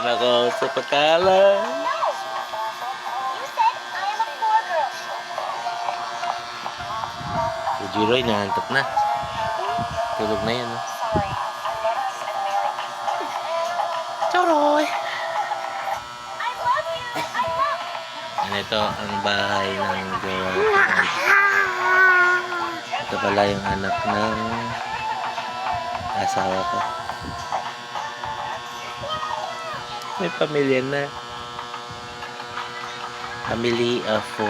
Nako, sa patalan. Si Jiroy, nahantok na. Tulog na yan. Jiroy! Ito ang bahay ng jowa ko. Ito pala yung anak ng asawa ko. May pamilya na. Family of 4.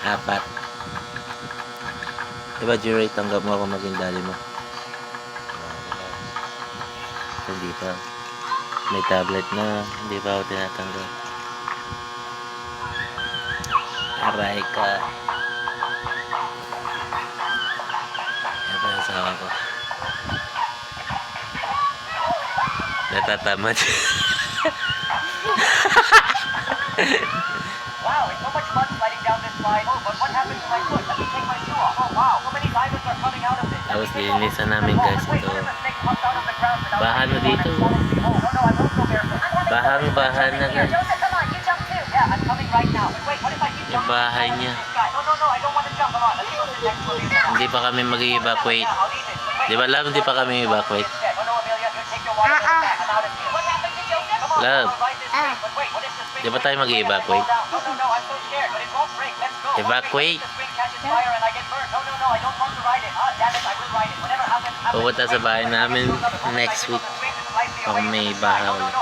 Apat. Diba, Jiroy, tanggap mo ako maging dali mo? Hindi pa. May tablet na. Hindi pa ako tinatanggap. Aray ka. Yan pa yung asawa ko. Natatamad. Wow, it's so much fun sliding down this slide. Oh, but what happened to my foot? Let me take my shoe off. Oh, wow, so many divers are coming out of this. Tapos linisan namin, guys, ito. Bahan na dito. Bahang-bahan na, guys. Yung bahay niya. Hindi pa kami mag-evacuate. Di ba, Love? Hindi pa kami evacuate. Love. Di ba tayo mag-evacuate? Evacuate. Pupunta sa bahay namin next week. Pag may bahay ulit.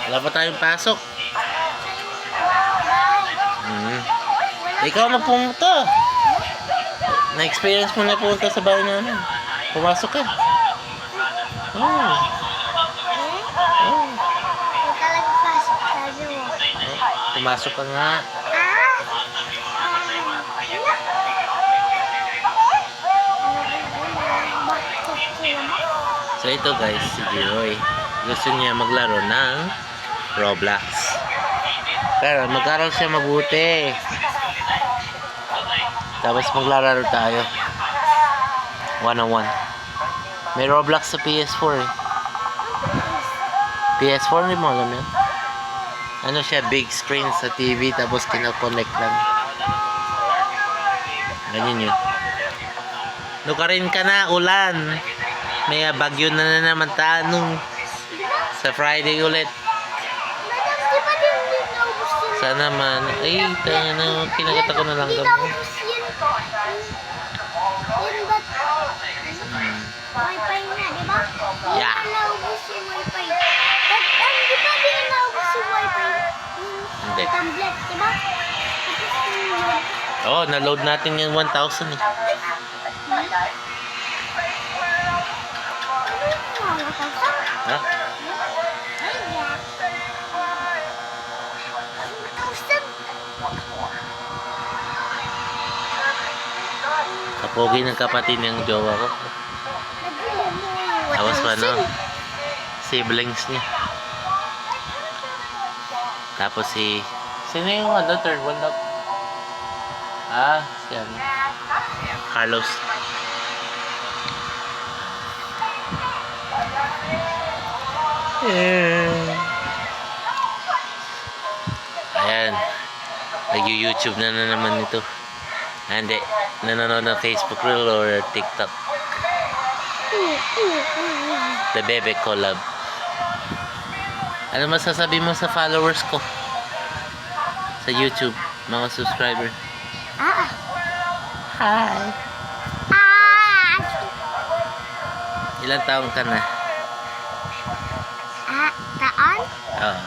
Wala pa tayong pasok. Ikaw magpunta. Na-experience mo na punta sa bahay namin. Pumasok ka. Oh. Pumasok ka nga. So ito, guys, si Jiroy. Gusto niya maglaro ng Roblox. Pero mag-aral siya mabuti. Tapos maglaro tayo. 1-on-1. May Roblox sa PS4 eh. PS4, hindi mo alam yan. Ano siya, big screen sa TV, tapos kinoconnect lang. Ganyan yun. Lukarin ka na, ulan. May bagyo na naman tanong. Sa Friday ulit. Sana man. Ay, kinagat ako na lang mo. Wi-Fi nga, di ba? Yeah. Naubos yung Wi-Fi. Di ba din naubos yung Wi-Fi? Hindi. Tablet, di ba? Oo, na-load natin yung 1,000 eh. Ha? Kapogi ng kapatid ng jowa ko. Tapos pa, no? Siblings niya. Tapos si... Sino yung third one up? Si ano? Carlos. Ayan. Nag-YouTube na naman ito. Hindi. Nanonood ng Facebook Reel or TikTok. The Bebe Collab. Ano masasabi mo sa followers ko? Sa YouTube, mga subscriber. Hi. Ilang taon ka na? Taon? Oo.